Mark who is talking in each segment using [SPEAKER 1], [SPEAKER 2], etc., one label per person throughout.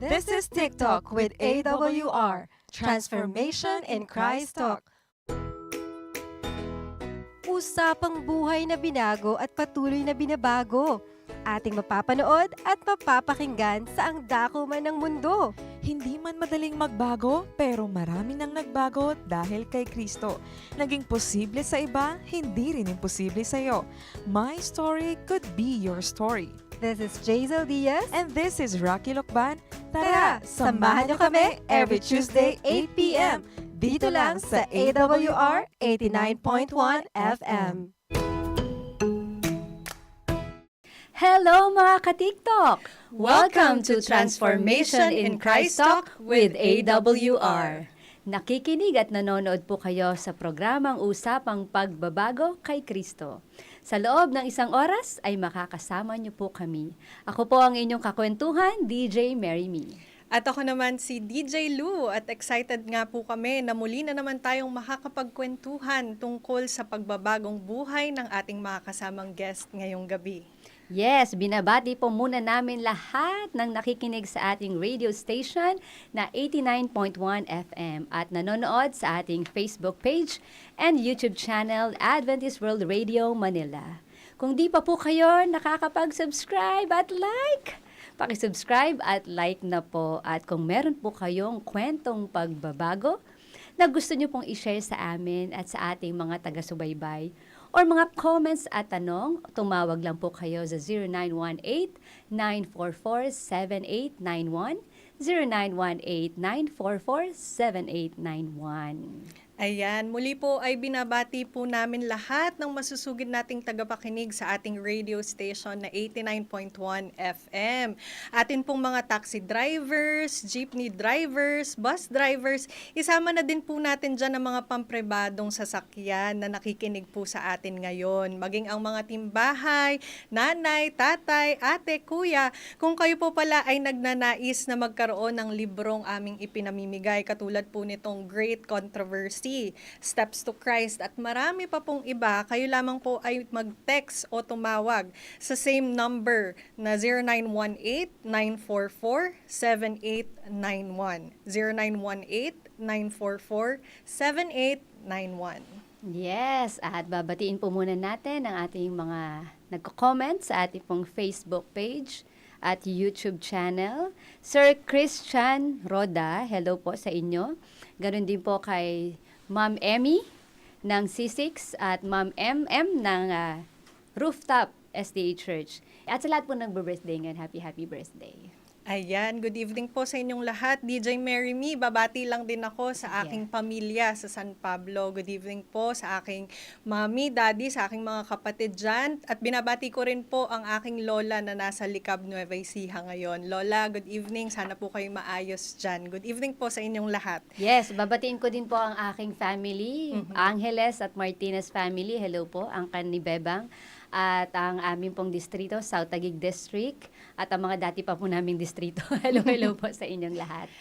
[SPEAKER 1] This is TikTok with AWR, Transformation in Christ Talk. Usapang buhay na binago at patuloy na binabago. Ating mapapanood at mapapakinggan sa ang dako man ng mundo.
[SPEAKER 2] Hindi man madaling magbago, pero marami nang nagbago dahil kay Kristo. Naging posible sa iba, hindi rin imposible sa iyo. My story could be your story.
[SPEAKER 1] This is Jazel Diaz.
[SPEAKER 2] And this is Rocky Lokban.
[SPEAKER 1] Tara, samahan niyo kami every Tuesday 8 p.m. Dito lang sa AWR 89.1 FM.
[SPEAKER 3] Hello mga ka-TikTok! Welcome to Transformation in Christ Talk with AWR. Nakikinig at nanonood po kayo sa programang Usapang Pagbabago kay Kristo. Sa loob ng isang oras ay makakasama niyo po kami. Ako po ang inyong kakwentuhan, DJ Mary Me.
[SPEAKER 4] At ako naman si DJ Lou at excited nga po kami na muli na naman tayong makakapagkwentuhan tungkol sa pagbabagong buhay ng ating mga kasamang guest ngayong gabi.
[SPEAKER 3] Yes, binabati po muna namin lahat ng nakikinig sa ating radio station na 89.1 FM at nanonood sa ating Facebook page and YouTube channel Adventist World Radio Manila. Kung di pa po kayo nakakapag-subscribe at like, paki-subscribe at like na po. At kung meron po kayong kwentong pagbabago na gusto nyo pong i-share sa amin at sa ating mga taga-subaybay, or mga comments at tanong, tumawag lang po kayo sa 0918-944-7891, 0918-944-7891.
[SPEAKER 4] Ayan, muli po ay binabati po namin lahat ng masusugid nating tagapakinig sa ating radio station na 89.1 FM. Atin pong mga taxi drivers, jeepney drivers, bus drivers, isama na din po natin dyan ang mga pampribadong sasakyan na nakikinig po sa atin ngayon. Maging ang mga timbahay, nanay, tatay, ate, kuya, kung kayo po pala ay nagnanais na magkaroon ng librong aming ipinamimigay, katulad po nitong Great Controversy, Steps to Christ at marami pa pong iba, kayo lamang po ay mag-text o tumawag sa same number na 0918-944-7891. 0918-944-7891.
[SPEAKER 3] Yes, at babatiin po muna natin ang ating mga nagko-comment sa ating pong Facebook page at YouTube channel. Sir Christian Roda, hello po sa inyo. Ganon din po kay Ma'am Emmy ng C6 at Ma'am MM ng Rooftop SDA Church. At sa lahat po ng birthday ngayon, happy birthday.
[SPEAKER 4] Ayan, good evening po sa inyong lahat. DJ Mary Me, babati lang din ako sa aking pamilya sa San Pablo. Good evening po sa aking mami, daddy, sa aking mga kapatid dyan. At binabati ko rin po ang aking lola na nasa Likab, Nueva Ecija ngayon. Lola, good evening. Sana po kayo maayos dyan. Good evening po sa inyong lahat.
[SPEAKER 3] Yes, babatiin ko din po ang aking family, Angeles at Martinez family. Hello po, ang ni Bebang. At ang aming pong distrito, South Taguig District, at ang mga dati pa po naming distrito. Hello po sa inyong lahat.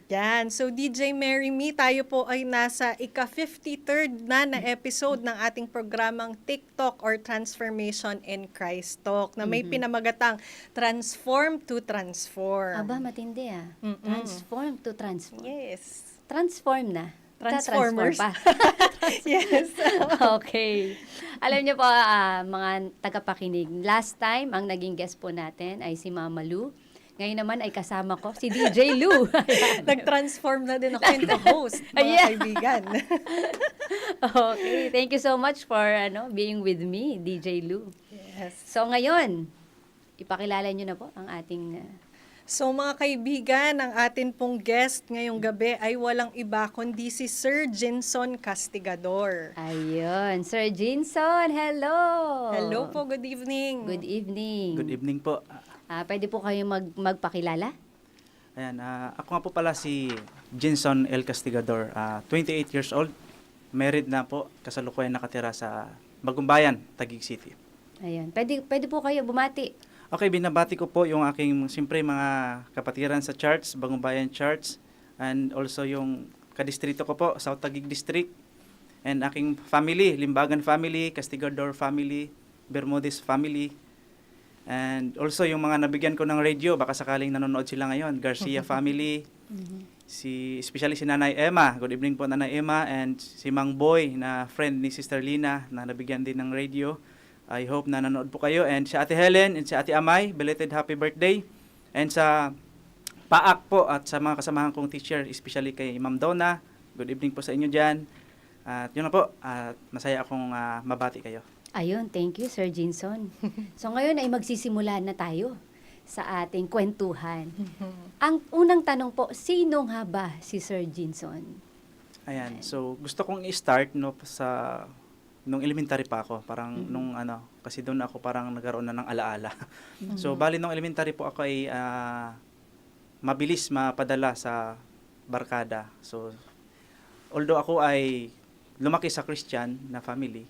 [SPEAKER 4] Yan. So, DJ Mary Me, tayo po ay nasa ika-53rd na episode ng ating programang TikTok or Transformation in Christ Talk na may pinamagatang Transform to Transform.
[SPEAKER 3] Aba, matindi ah. Transform to transform.
[SPEAKER 4] Yes.
[SPEAKER 3] Transform na.
[SPEAKER 4] Transformers.
[SPEAKER 3] Pa.
[SPEAKER 4] Yes.
[SPEAKER 3] Okay. Alam niyo po, mga tagapakinig, last time, ang naging guest po natin ay si Mama Lou. Ngayon naman ay kasama ko si DJ Lou.
[SPEAKER 4] Nag-transform na din ako into host, mga kaibigan.
[SPEAKER 3] Okay. Thank you so much for being with me, DJ Lou.
[SPEAKER 4] Yes.
[SPEAKER 3] So ngayon, ipakilala niyo na po ang ating...
[SPEAKER 4] So mga kaibigan, ang atin pong guest ngayong gabi ay walang iba kundi si Sir Jinson Castigador.
[SPEAKER 3] Ayun, Sir Jinson, hello!
[SPEAKER 4] Hello po, good evening.
[SPEAKER 3] Good evening.
[SPEAKER 5] Good evening po.
[SPEAKER 3] Pwede po kayo magpakilala?
[SPEAKER 5] Ayan, ako nga po pala si Jinson L. Castigador, 28 years old. Married na po, kasalukuyan nakatira sa Bagumbayan, Taguig City.
[SPEAKER 3] Ayun, pwede po kayo bumati.
[SPEAKER 5] Okay, binabati ko po yung aking, siyempre, mga kapatiran sa Church, Bagumbayan Church, and also yung kadistrito ko po, South Taguig District, and aking family, Limbagan family, Castigador family, Bermudez family, And also yung mga nabigyan ko ng radio, baka sakaling nanonood sila ngayon, Garcia family, especially si Nanay Emma. Good evening po Nanay Emma, and si Mang Boy na friend ni Sister Lina na nabigyan din ng radio. I hope na nanonood po kayo, and si Ate Helen and si Ate Amay, belated happy birthday. And sa PAAK po at sa mga kasamahan kong teacher, especially kay Ma'am Donna, good evening po sa inyo dyan. At yun na po, at masaya akong mabati kayo.
[SPEAKER 3] Ayun, thank you, Sir Jinson. So ngayon ay magsisimula na tayo sa ating kwentuhan. Ang unang tanong po, sino nga ba si Sir Jinson?
[SPEAKER 5] Ayan, so gusto kong i-start no, sa nung elementary pa ako, parang nung kasi doon ako parang nagkaroon na ng alaala. So bali nung elementary po ako ay mabilis mapadala sa barkada. So although ako ay lumaki sa Christian na family,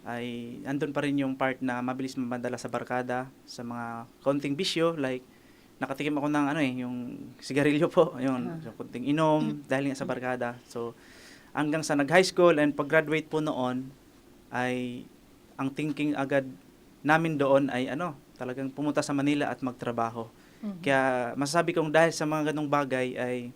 [SPEAKER 5] ay andun pa rin yung part na mabilis mapadala sa barkada sa mga konting bisyo, like nakatikim ako ng yung sigarilyo po, yun, so, konting inom dahil nga sa barkada. So hanggang sa nag-high school and pag-graduate po noon, ay ang thinking agad namin doon ay talagang pumunta sa Manila at magtrabaho. Kaya masasabi kong dahil sa mga ganong bagay ay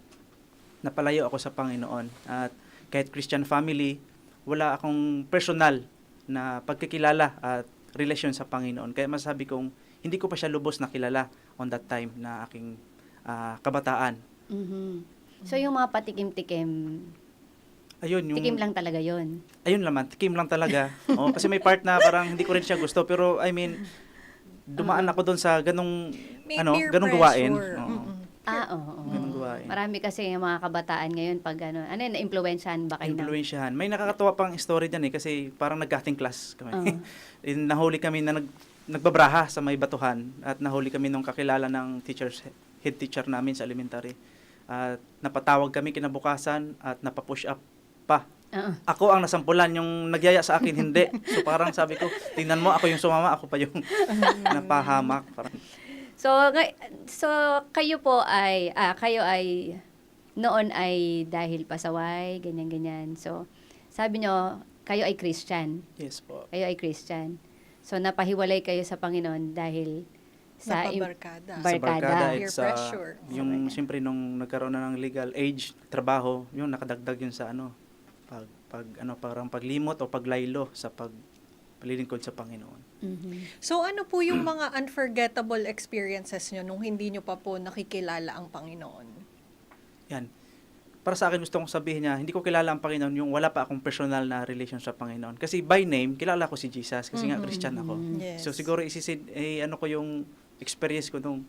[SPEAKER 5] napalayo ako sa Panginoon. At kahit Christian family, wala akong personal na pagkikilala at relasyon sa Panginoon. Kaya masasabi kong hindi ko pa siya lubos na kilala on that time na aking kabataan.
[SPEAKER 3] So yung mga patikim-tikim,
[SPEAKER 5] Ayun,
[SPEAKER 3] tikim lang talaga yon.
[SPEAKER 5] Ayun naman, tikim lang talaga. Kasi may part na parang hindi ko rin siya gusto, pero I mean, dumaan ako doon sa ganong
[SPEAKER 4] May peer
[SPEAKER 5] ganong gawain.
[SPEAKER 4] pressure.
[SPEAKER 5] Oo.
[SPEAKER 3] Oo.
[SPEAKER 5] Ganong gawain.
[SPEAKER 3] Marami kasi yung mga kabataan ngayon pag na-influensyahan ba kayo ng...
[SPEAKER 5] Influensyahan. May nakakatawa pang story diyan kasi parang nag-cutting class kami. Nahuli kami na nagbabraha sa may batuhan at nahuli kami nung kakilala ng head teacher namin sa elementary. At napatawag kami kinabukasan at napapush up pa. Ako ang nasampulan, yung nagyaya sa akin, hindi. So parang sabi ko, tingnan mo, ako yung sumama, ako pa yung napahamak. Parang.
[SPEAKER 3] So kayo po ay, noon ay dahil pasaway, ganyan-ganyan. So sabi nyo, kayo ay Christian.
[SPEAKER 5] Yes po.
[SPEAKER 3] Kayo ay Christian. So napahiwalay kayo sa Panginoon dahil sa
[SPEAKER 4] Napabarkada.
[SPEAKER 5] Sa barkada,
[SPEAKER 4] Peer
[SPEAKER 5] it's,
[SPEAKER 4] pressure.
[SPEAKER 5] yung siyempre nung nagkaroon na ng legal age, trabaho, yung nakadagdag yun sa parang paglimot o paglaylo sa paglilingkod sa Panginoon.
[SPEAKER 4] So ano po yung mga unforgettable experiences nyo nung hindi nyo pa po nakikilala ang Panginoon?
[SPEAKER 5] Yan. Para sa akin gusto kong sabihin niya, hindi ko kilala ang Panginoon yung wala pa akong personal na relation sa Panginoon. Kasi by name, kilala ko si Jesus kasi nga Christian ako.
[SPEAKER 4] Yes.
[SPEAKER 5] So siguro ko yung experience ko nung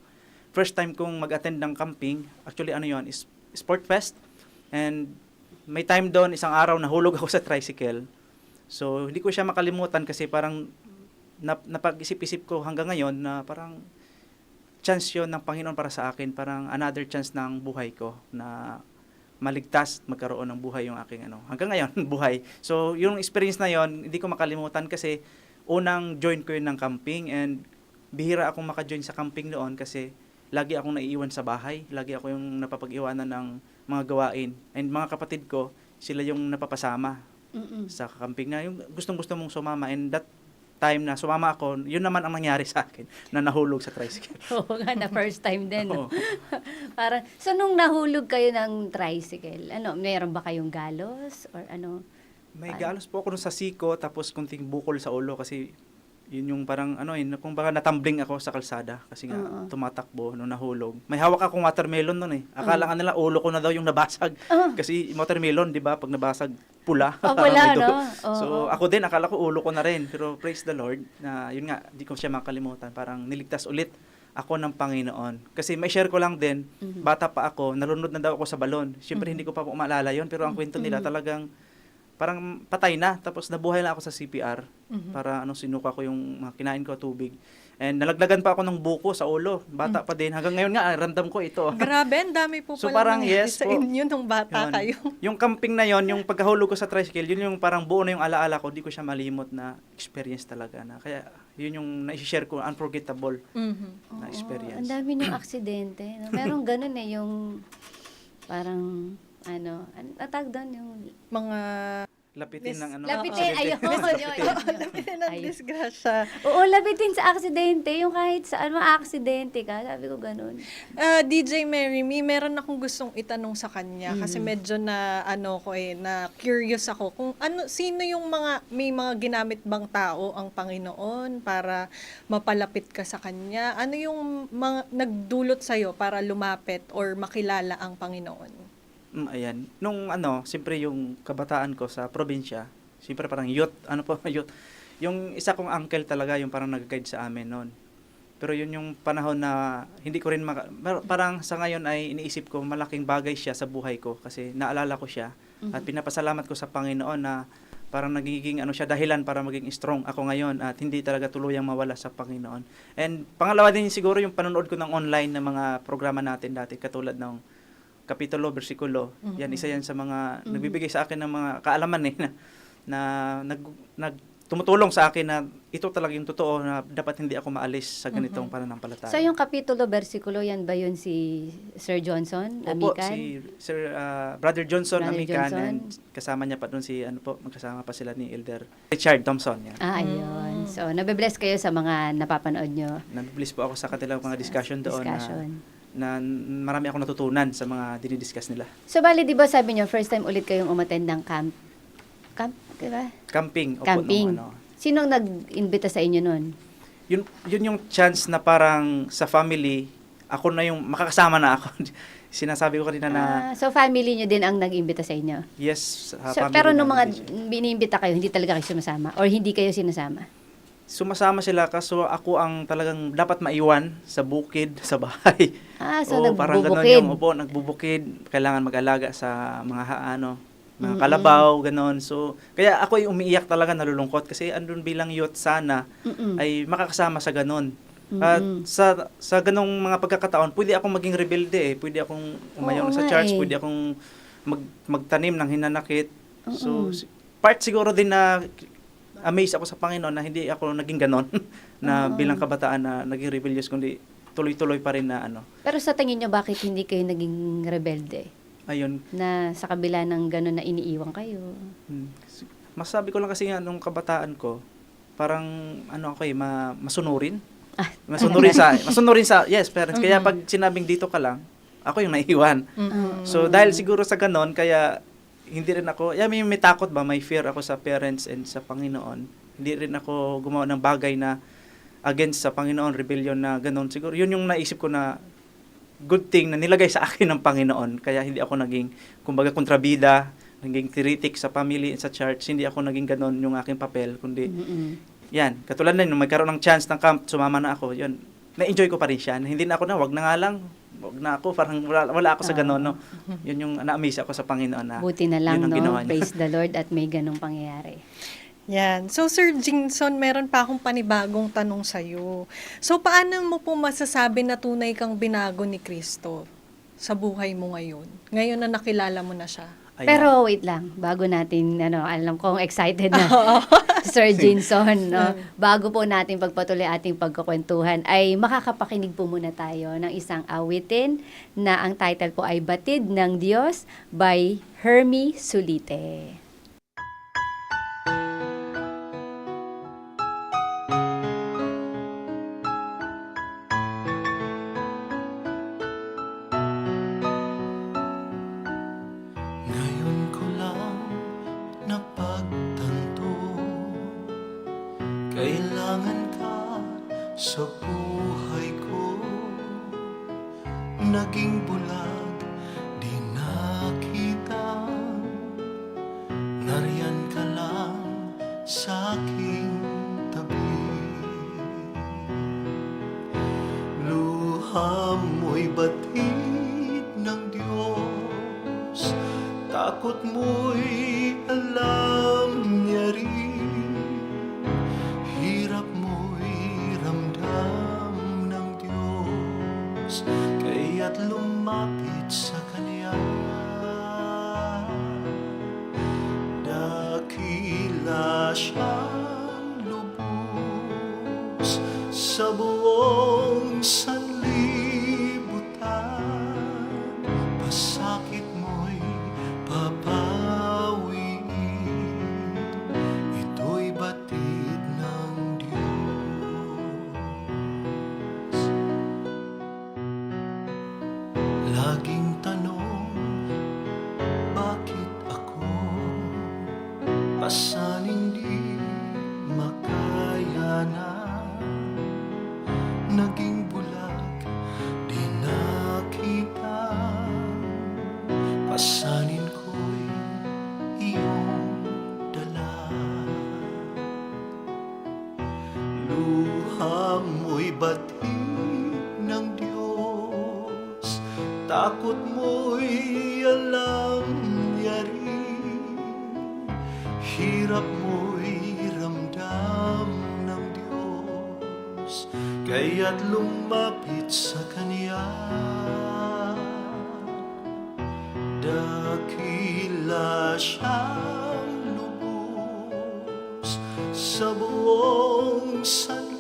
[SPEAKER 5] first time kong mag-attend ng camping. Actually is Sport Fest. And may time doon, isang araw, nahulog ako sa tricycle. So, hindi ko siya makalimutan kasi parang napag-isip-isip ko hanggang ngayon na parang chance yun ng Panginoon para sa akin. Parang another chance ng buhay ko na maligtas, magkaroon ng buhay yung aking hanggang ngayon, buhay. So, yung experience na yon hindi ko makalimutan kasi unang join ko yun ng camping and bihira akong maka-join sa camping noon kasi lagi akong naiiwan sa bahay. Lagi ako yung napapag-iwanan ng mga gawain. And mga kapatid ko, sila yung napapasama sa camping na yung gustong-gusto mong sumama. And that time na sumama ako, yun naman ang nangyari sa akin, na nahulog sa tricycle.
[SPEAKER 3] Oo nga, na first time din. No?
[SPEAKER 5] Oo.
[SPEAKER 3] Parang, so nung nahulog kayo ng tricycle, meron ba kayong galos? Or
[SPEAKER 5] May galos po ako sa siko, tapos kunting bukol sa ulo kasi yun yung parang kung baka natumbling ako sa kalsada kasi nga tumatakbo nung nahulog. May hawak akong watermelon noon eh. Akala nga nila ulo ko na daw yung nabasag. Kasi watermelon, 'di ba, pag nabasag pula.
[SPEAKER 3] Pula,
[SPEAKER 5] May dugo.
[SPEAKER 3] no?
[SPEAKER 5] So ako din akala ko ulo ko na rin, pero praise the Lord na yun nga, di ko siya makalimutan. Parang niligtas ulit ako ng Panginoon. Kasi may share ko lang din, bata pa ako, nalunod na daw ako sa balon. Siyempre hindi ko pa po maalala yun, pero ang kwento nila talagang parang patay na, tapos nabuhay lang ako sa CPR para sinuka ko yung mga kinain ko tubig. And nalaglagan pa ako ng buko sa ulo. Bata pa din. Hanggang ngayon nga, ramdam ko ito.
[SPEAKER 4] Grabe, ang dami po
[SPEAKER 5] So,
[SPEAKER 4] pala
[SPEAKER 5] parang
[SPEAKER 4] nangyari
[SPEAKER 5] yes
[SPEAKER 4] sa
[SPEAKER 5] po.
[SPEAKER 4] inyo nung bata
[SPEAKER 5] Yun.
[SPEAKER 4] kayo.
[SPEAKER 5] Yung camping na yon, yung pagkahulog ko sa tricycle, yun yung parang buo na yung alaala ko. Di ko siya malimot na experience talaga. Kaya yun yung na-share ko, unforgettable na experience.
[SPEAKER 3] Ang dami ng aksidente. No? Merong ganun yung parang, ang tawag doon, yung
[SPEAKER 4] Mga
[SPEAKER 5] Lapitin ng ano.
[SPEAKER 3] Lapitin, ayun, yun.
[SPEAKER 4] Lapitin ng
[SPEAKER 3] Ayun.
[SPEAKER 4] disgrasya.
[SPEAKER 3] Oo, lapitin sa aksidente. Yung kahit saan aksidente ka, sabi ko ganun.
[SPEAKER 4] DJ Mary Me, meron akong gustong itanong sa kanya kasi medyo na na curious ako kung sino yung may mga ginamit bang tao ang Panginoon para mapalapit ka sa kanya? Ano yung mga nagdulot sa para lumapit or makilala ang Panginoon?
[SPEAKER 5] Ayan. Nung siyempre yung kabataan ko sa probinsya, siyempre parang youth, youth. Yung isa kong uncle talaga, yung parang nag-guide sa amin noon. Pero yun yung panahon na hindi ko rin parang sa ngayon ay iniisip ko malaking bagay siya sa buhay ko kasi naalala ko siya at pinapasalamat ko sa Panginoon na parang nagiging siya dahilan para maging strong ako ngayon at hindi talaga tuluyang mawala sa Panginoon. And pangalawa din siguro yung panonood ko ng online na mga programa natin dati katulad ng kapitulo, bersikulo. Yan, isa yan sa mga nagbibigay sa akin ng mga kaalaman na tumutulong sa akin na ito talaga yung totoo na dapat hindi ako maalis sa ganitong pananampalataya.
[SPEAKER 3] So yung kapitulo, versikulo, yan ba yun si Sir Johnson,
[SPEAKER 5] Opo,
[SPEAKER 3] Amican?
[SPEAKER 5] si Sir Brother Johnson
[SPEAKER 3] Brother
[SPEAKER 5] Amican
[SPEAKER 3] Johnson.
[SPEAKER 5] and kasama niya pa doon magkasama pa sila ni Elder Richard Thompson. Yan.
[SPEAKER 3] Ayun. So, nabe-bless kayo sa mga napapanood nyo.
[SPEAKER 5] Nabibilis po ako sa kanilang mga discussion doon
[SPEAKER 3] Discussion.
[SPEAKER 5] na marami akong natutunan sa mga dinidiscuss nila.
[SPEAKER 3] So, bali, di ba sabi nyo, first time ulit kayong umattend ng camp, di ba?
[SPEAKER 5] Camping. Opo,
[SPEAKER 3] Camping.
[SPEAKER 5] nung
[SPEAKER 3] Sinong nag-imbita sa inyo nun?
[SPEAKER 5] Yun yung chance na parang sa family, ako na yung makakasama na ako. Sinasabi ko kanina na
[SPEAKER 3] So, family nyo din ang nag-imbita sa inyo?
[SPEAKER 5] yes, sa
[SPEAKER 3] So,
[SPEAKER 5] family.
[SPEAKER 3] pero nung
[SPEAKER 5] na
[SPEAKER 3] mga biniimbita kayo, hindi talaga kayo sumasama? Or hindi kayo sinasama?
[SPEAKER 5] sumasama sila kaso ako ang talagang dapat maiwan sa bukid, sa bahay.
[SPEAKER 3] So
[SPEAKER 5] parang ganun
[SPEAKER 3] nagbubukid.
[SPEAKER 5] yung nagbubukid, kailangan mag-alaga sa mga mga kalabaw, ganon. So, kaya ako yung umiiyak talaga, nalulungkot kasi andun bilang youth sana ay makakasama sa ganon. At sa ganong mga pagkakataon, pwede akong maging rebelde Pwede akong umayaw sa church, pwede akong magtanim ng hinanakit. So, part siguro din na amazed ako sa Panginoon na hindi ako naging ganon na bilang kabataan na naging rebellious, kundi tuloy-tuloy pa rin na
[SPEAKER 3] Pero sa tingin nyo, bakit hindi kayo naging rebelde?
[SPEAKER 5] Ayun.
[SPEAKER 3] Na sa kabila ng gano'n na iniiwan kayo?
[SPEAKER 5] Masabi ko lang kasi nung kabataan ko, parang masunurin. Masunurin sa yes, parents. Kaya pag sinabing dito ka lang, ako yung naiiwan. So dahil siguro sa ganon, kaya hindi rin ako, may takot ba, may fear ako sa parents and sa Panginoon. Hindi rin ako gumawa ng bagay na against sa Panginoon, rebellion na ganon. Siguro yun yung naisip ko na good thing na nilagay sa akin ng Panginoon. Kaya hindi ako naging, kumbaga, kontrabida, naging critic sa family and sa church. Hindi ako naging ganon yung aking papel, kundi yan, katulad na nung magkaroon ng chance ng camp, sumama na ako, yun, na-enjoy ko pa rin siya. Hindi na ako wag na nga lang, wag na ako, parang wala ako sa ganon, no. Yun yung na-amaze ako sa Panginoon na
[SPEAKER 3] Buti na lang,
[SPEAKER 5] yun ang
[SPEAKER 3] no?
[SPEAKER 5] ginawa niya.
[SPEAKER 3] Praise the Lord at may ganong pangyayari.
[SPEAKER 4] Yan. So, Sir Jinson, meron pa akong panibagong tanong sa'yo. So, paano mo po masasabi na tunay kang binago ni Kristo sa buhay mo ngayon? Ngayon na nakilala mo na siya.
[SPEAKER 5] Ayan.
[SPEAKER 3] Pero wait lang, bago natin, alam kong excited na Sir Jinson, no? Bago po natin pagpatuloy ating pagkukwentuhan, ay makakapakinig po muna tayo ng isang awitin na ang title po ay Batid ng Diyos by Hermie Sulite.
[SPEAKER 6] Ngayon ko lang napagtanto, kailangan ka sa buhay ko. Naging bulag, di nakita, nariyan ka lang sa aking tabi. Luha mo'y batid ng Diyos, takot mo'y alam niya rin, hirap mo'y ramdam ng Diyos, kaya't lumapit sa Kanya. Dakila siyang lubos sa buong sanlibutan, pasakit mo'y papawiin, naging bulag, di nakita. Pasanin ko'y iyong dala. Luha mo'y batid ng Diyos, takot mo'y alam yari, hirap mo'y ramdam ng Diyos, kaya't lumapit sa Kanya. Dakila siyang lubos sa buong sanlibutan,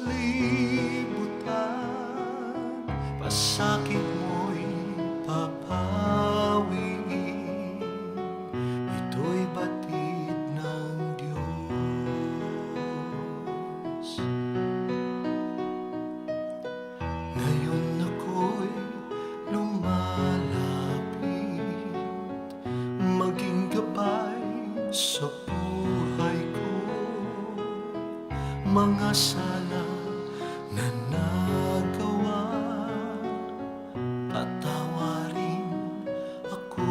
[SPEAKER 6] pasakit mo'y papawiin, ito'y batid ng Diyos. Ngayon ako'y lumalapit, maging gabay sa buhay ko. Mga sala na nagawa, patawarin ako,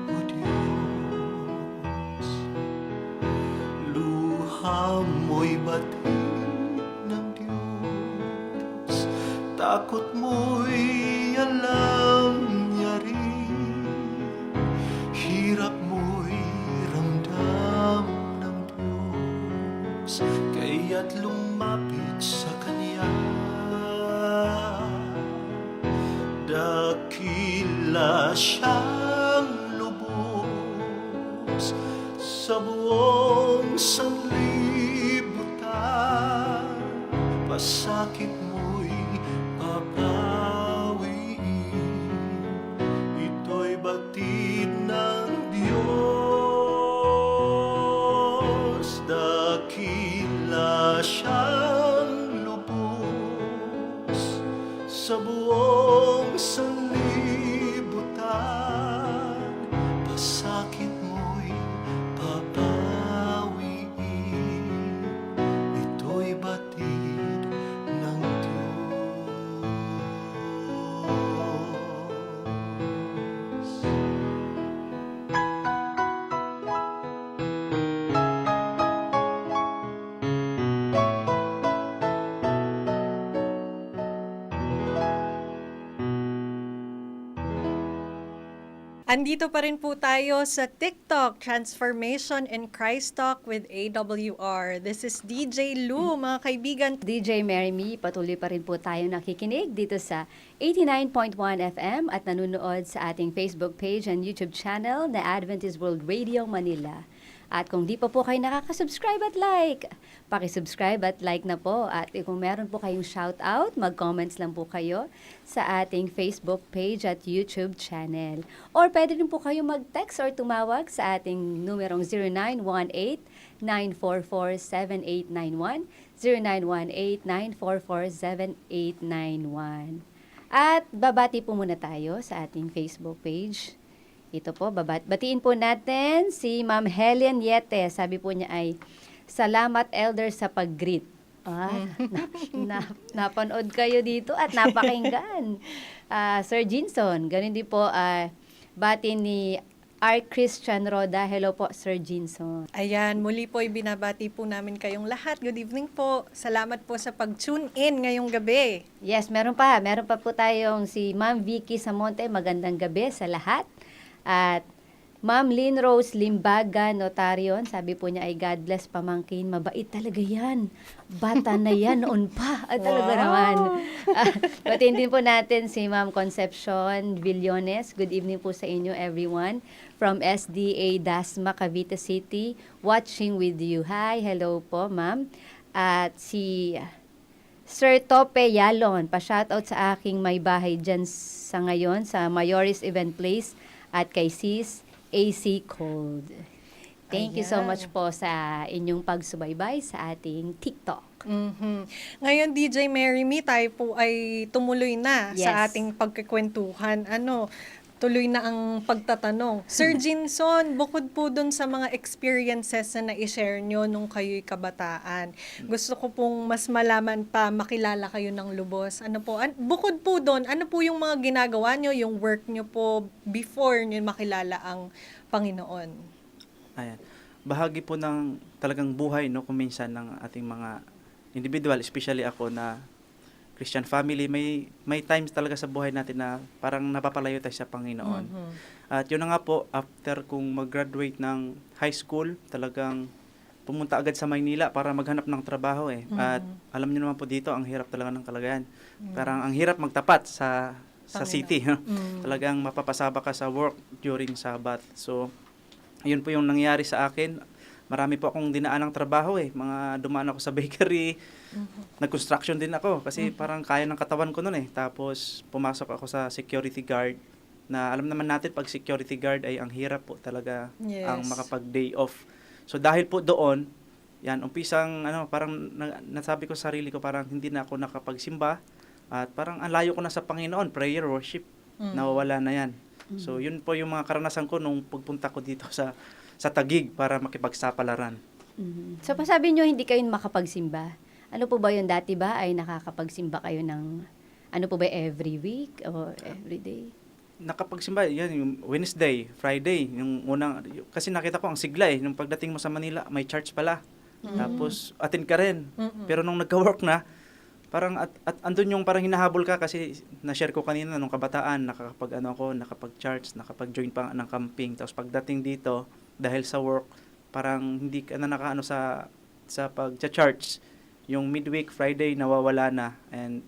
[SPEAKER 6] O Diyos. Luha mo'y batid ng Diyos, takot mo'y alam yari, hirap mo'y ramdam ng Diyos, kaya't lumapit sa Kanya. Dakila siyang lubos sa buong sanlibutan, pasakit mo'y papawiin, ito'y batid ng Diyos. Dakila siyang lubos sa buong sanlibutan, pasakit mo'y papawiin, ito'y batid ng Diyos.
[SPEAKER 4] Andito pa rin po tayo sa TikTok, Transformation in Christ Talk with AWR. This is DJ Lou, mga kaibigan.
[SPEAKER 3] DJ Mary Me, patuloy pa rin po tayo nakikinig dito sa 89.1 FM at nanonood sa ating Facebook page and YouTube channel na Adventist World Radio Manila. At kung di pa po kayo nakaka-subscribe at like, pakisubscribe at like na po. At kung meron po kayong shout-out, mag-comments lang po kayo sa ating Facebook page at YouTube channel. Or pwede rin po kayo mag-text or tumawag sa ating numerong 0918-944-7891, 0918-944-7891. At babati po muna tayo sa ating Facebook page. Ito po, batiin po natin si Ma'am Helen Yete. Sabi po niya ay, salamat elder sa pag-greet. Napanood kayo dito at napakinggan. Sir Jinson, ganun din po, bati ni R. Christian Roda. Hello po, Sir Jinson.
[SPEAKER 4] Ayan, muli po binabati po namin kayong lahat. Good evening po. Salamat po sa pag-tune in ngayong gabi.
[SPEAKER 3] Yes, meron pa po tayong si Ma'am Vicky Samonte. Magandang gabi sa lahat. At Ma'am Lynn Rose Limbaga Notarion, sabi po niya ay God bless pamangkin. Mabait talaga yan. Bata na yan noon pa. Talaga naman. Batiin din po natin si Ma'am Concepcion Villones. Good evening po sa inyo everyone. From SDA Dasma, Cavite City. Watching with you. Hi, hello po ma'am. At si Sir Tope Yalon, pa-shoutout sa aking may bahay dyan sa ngayon sa Mayoris Event Place at kay Sis AC Cold. Thank you so
[SPEAKER 4] Ayan.
[SPEAKER 3] much po sa inyong pagsubaybay sa ating TikTok.
[SPEAKER 4] Ngayon, DJ Mary Me, tayo po ay tumuloy na
[SPEAKER 3] Yes.
[SPEAKER 4] sa ating pagkikwentuhan. tuloy na ang pagtatanong. Sir Jinson, bukod po dun sa mga experiences na na-share nyo nung kayo'y kabataan, gusto ko pong mas malaman pa, makilala kayo ng lubos. Ano po, bukod po dun, ano po yung mga ginagawa nyo, yung work nyo po before nyo makilala ang Panginoon?
[SPEAKER 5] Ayan. Bahagi po ng talagang buhay, no, kung minsan ng ating mga individual, especially ako na Christian family, may times talaga sa buhay natin na parang napapalayo tayo sa Panginoon. At yun na nga po, after kung mag-graduate ng high school, talagang pumunta agad sa Maynila para maghanap ng trabaho eh. At alam niyo naman po dito, ang hirap talaga ng kalagayan. Parang ang hirap magtapat sa city. No? Talagang mapapasaba ka sa work during Sabbath. So, yun po yung nangyari sa akin. Marami po akong dinaan ng trabaho eh. Mga dumaan ako sa bakery, nag-construction din ako kasi parang kaya ng katawan ko noon eh. Tapos pumasok ako sa security guard na alam naman natin pag security guard ay ang hirap po talaga ang makapag-day off. So dahil po doon, yan, umpisang parang nasabi ko sa sarili ko parang hindi na ako nakapagsimba at parang ang layo ko na sa Panginoon, prayer, worship, nawawala na yan. So yun po yung mga karanasan ko nung pagpunta ko dito sa Taguig para makipagsapalaran.
[SPEAKER 3] So, pasabi nyo, hindi kayo makapagsimba. Ano po ba yun? Dati ba ay nakakapagsimba kayo ng, ano po ba, every week or every day?
[SPEAKER 5] Nakapagsimba, yan, yung Wednesday, Friday, yung unang, kasi nakita ko ang sigla eh, nung pagdating mo sa Manila, may church pala. Tapos, attend ka rin. Pero nung nagka-work na, parang at andun yung parang hinahabol ka kasi na-share ko kanina nung kabataan, nakapag-church, nakapag-join pa ng camping. Tapos pagdating dito, dahil sa work, parang hindi ka na nakaano sa pag-church. Yung midweek, Friday, nawawala na. And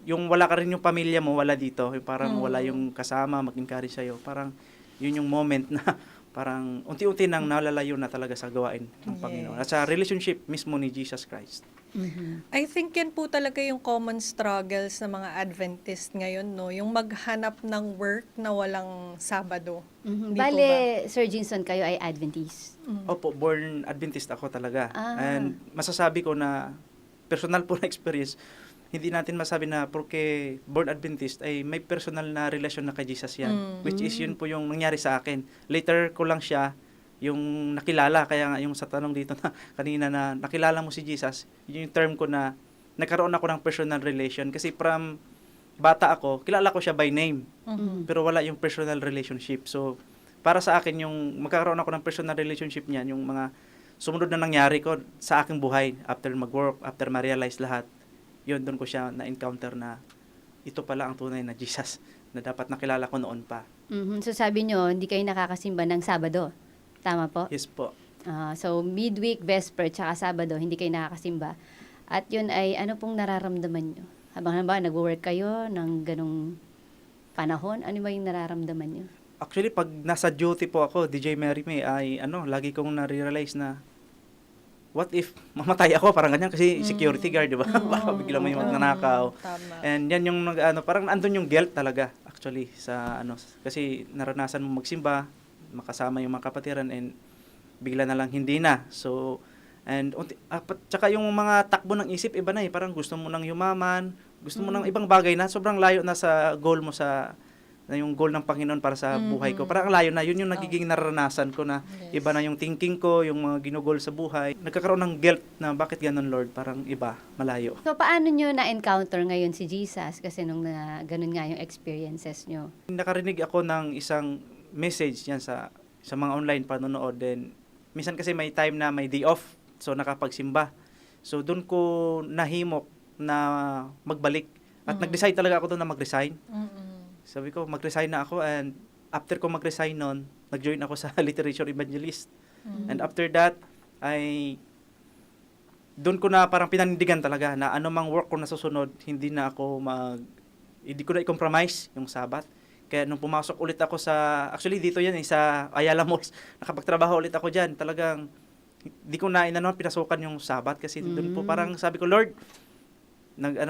[SPEAKER 5] yung wala ka rin yung pamilya mo, wala dito. Yung parang wala yung kasama, mag-encourage sa'yo. Parang yun yung moment na parang unti-unti nang nalalayo na talaga sa gawain ng Panginoon. At sa relationship mismo ni Jesus Christ.
[SPEAKER 4] I think yan po talaga yung common struggles ng mga Adventist ngayon, no? Yung maghanap ng work na walang Sabado. Hindi po
[SPEAKER 3] Bale,
[SPEAKER 4] ba?
[SPEAKER 3] Sir Jinson, kayo ay Adventist.
[SPEAKER 5] Opo, born Adventist ako talaga.
[SPEAKER 3] Ah.
[SPEAKER 5] And masasabi ko na personal po na experience, hindi natin masabi na porque born Adventist ay may personal na relasyon na kay Jesus yan. Which is yun po yung nangyari sa akin. Later ko lang siya yung nakilala. Kaya nga yung sa tanong dito na kanina na nakilala mo si Jesus, yun yung term ko na nagkaroon ako ng personal relation. Kasi from bata ako, kilala ko siya by name. Pero wala yung personal relationship. So, para sa akin, yung magkakaroon ako ng personal relationship niyan, yung mga sumunod na nangyari ko sa aking buhay after mag-work, after ma-realize lahat, yun, doon ko siya na-encounter na ito pala ang tunay na Jesus na dapat nakilala ko noon pa.
[SPEAKER 3] So, sabi nyo, hindi kayo nakakasimba ng Sabado. Tama po?
[SPEAKER 5] Yes po.
[SPEAKER 3] So, midweek, vesper, tsaka Sabado, hindi kayo nakakasimba. At yun ay, ano pong nararamdaman nyo? Habang nag-work kayo ng ganong panahon, ano ba yung nararamdaman nyo?
[SPEAKER 5] Actually, pag nasa duty po ako, DJ Mary May, ay lagi kong na-realize na what if mamatay ako, parang ganyan, kasi security guard, di ba? Baka bigla may magnanakaw.
[SPEAKER 4] Tama.
[SPEAKER 5] And yan yung parang andun yung guilt talaga actually sa kasi naranasan mo magsimba, makasama yung mga kapatiran and bigla na lang hindi na. So tsaka yung mga takbo ng isip iba na eh, parang gusto mo nang yumaman, gusto mo nang ibang bagay na sobrang layo na sa goal mo na yung goal ng Panginoon para sa buhay ko. Parang layo na, yun yung nagiging naranasan ko na iba na yung thinking ko, yung mga ginugol sa buhay. Nagkakaroon ng guilt na bakit ganun Lord, parang iba, malayo.
[SPEAKER 3] So, paano nyo na-encounter ngayon si Jesus? Kasi nung ganun nga yung experiences nyo.
[SPEAKER 5] Nakarinig ako ng isang message yan sa mga online panonood. Then, minsan kasi may time na may day off, so nakapagsimba. So, doon ko nahimok na magbalik. At nag-decide talaga ako doon na mag-resign. Sabi ko, mag-resign na ako, and after ko mag-resign noon, nag-join ako sa literature evangelist. And after that, doon ko na parang pinanindigan talaga na anumang work ko na susunod, hindi ko na i-compromise yung Sabat. Kaya nung pumasok ulit ako actually dito yan, sa Ayala Malls, nakapagtrabaho ulit ako dyan, talagang, di ko na pinasukan yung Sabat kasi doon po parang sabi ko, Lord,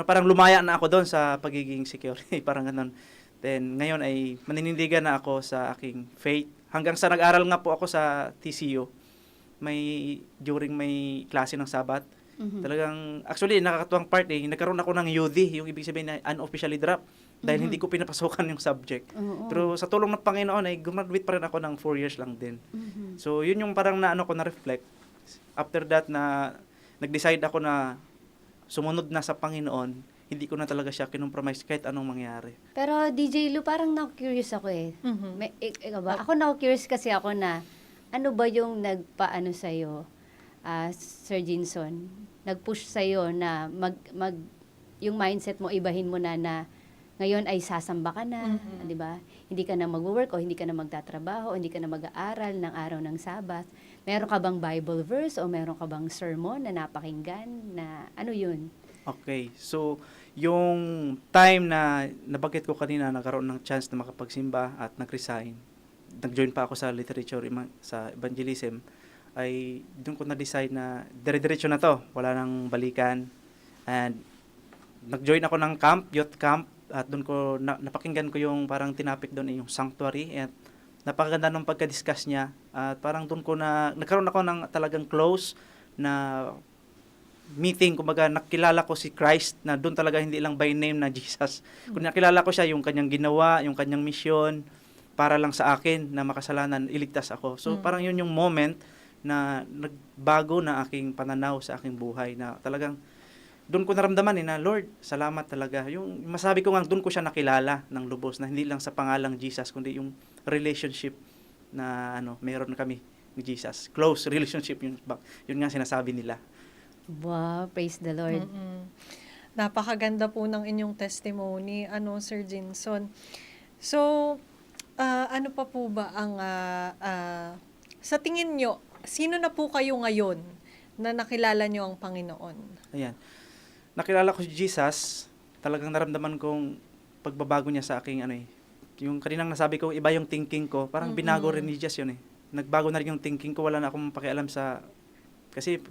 [SPEAKER 5] parang lumaya na ako doon sa pagiging security, parang ganun. Then, ngayon ay maninindigan na ako sa aking faith. Hanggang sa nag-aral nga po ako sa TCU, during may klase ng Sabat, talagang, actually, nakakatuwang part nagkaroon ako ng UD, yung ibig sabihin na unofficially drop. dahil hindi ko pinapasukan yung subject.
[SPEAKER 3] Oo.
[SPEAKER 5] Pero sa tulong ng Panginoon ay graduate pa rin ako ng 4 years lang din.
[SPEAKER 3] Mhm.
[SPEAKER 5] So yun yung parang naano ko na reflect. After that na nag-decide ako na sumunod na sa Panginoon, hindi ko na talaga siya kinompromise kahit anong mangyari.
[SPEAKER 3] Pero DJ Lou, parang na-curious ako eh.
[SPEAKER 4] Mhm.
[SPEAKER 3] Ikaw ba? Ako na-curious kasi ako na ano ba yung nagpaano sa'yo, Sir Jinson? Nag-push sa'yo na yung mindset mo, ibahin mo na ngayon ay sasamba ka na, di ba? Hindi ka na mag-work o hindi ka na magtatrabaho, o hindi ka na mag-aaral ng araw ng Sabat. Meron ka bang Bible verse o meron ka bang sermon na napakinggan na ano yun?
[SPEAKER 5] Okay, so yung time na nabanggit ko kanina, nagkaroon ng chance na makapagsimba at nag-resign, nag-join pa ako sa literature, sa evangelism, ay doon ko na-decide na dire-diretso na to, wala nang balikan. And nag-join ako ng camp, youth camp, at doon ko napakinggan ko yung parang tinapik doon yung sanctuary, at napakaganda nung pagka-discuss niya, at parang doon ko nagkaroon ako ng talagang close na meeting, kumbaga nakilala ko si Christ, na doon talaga hindi lang by name na Jesus. Kung nakilala ko siya, yung kanyang ginawa, yung kanyang mission, para lang sa akin na makasalanan, iligtas ako. So parang yun yung moment na nagbago na aking pananaw sa aking buhay, na talagang doon ko naramdaman na Lord, salamat talaga. Yung masabi ko nga, doon ko siya nakilala ng lubos, na hindi lang sa pangalang Jesus, kundi yung relationship na meron kami ni Jesus. Close relationship, yun nga sinasabi nila.
[SPEAKER 3] Wow, praise the Lord.
[SPEAKER 4] Napakaganda po ng inyong testimony, Sir Jinson. So, ano pa po ba ang, sa tingin nyo, sino na po kayo ngayon na nakilala nyo ang Panginoon?
[SPEAKER 5] Ayan. Nakilala ko si Jesus, talagang naramdaman kong pagbabago niya sa aking yung kaninang nasabi ko, iba yung thinking ko, parang binago rin ni Jesus yun eh. Nagbago na rin yung thinking ko, wala na akong pakialam kasi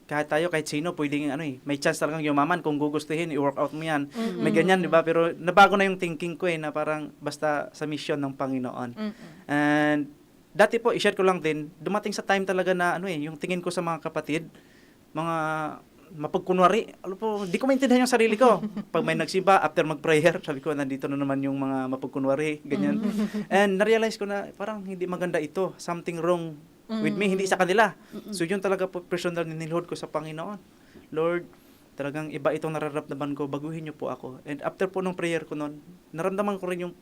[SPEAKER 5] kahit sino, pwedeng may chance talagang yumaman kung gugustuhin, i-work out mo yan. May ganyan, di ba? Pero nabago na yung thinking ko na parang basta sa mission ng Panginoon. And dati po, i-share ko lang din, dumating sa time talaga na yung tingin ko sa mga kapatid, mga mapagkunwari. Di ko maintindihan yung sarili ko. Pag may nagsimba, after mag-prayer, sabi ko, nandito na naman yung mga mapagkunwari, ganyan. And na-realize ko na parang hindi maganda ito. Something wrong with me, hindi sa kanila. So yun talaga po, personal nilihod ko sa Panginoon. Lord, talagang iba itong nararamdaman ko, baguhin niyo po ako. And after po nung prayer ko noon, naramdaman ko rin yung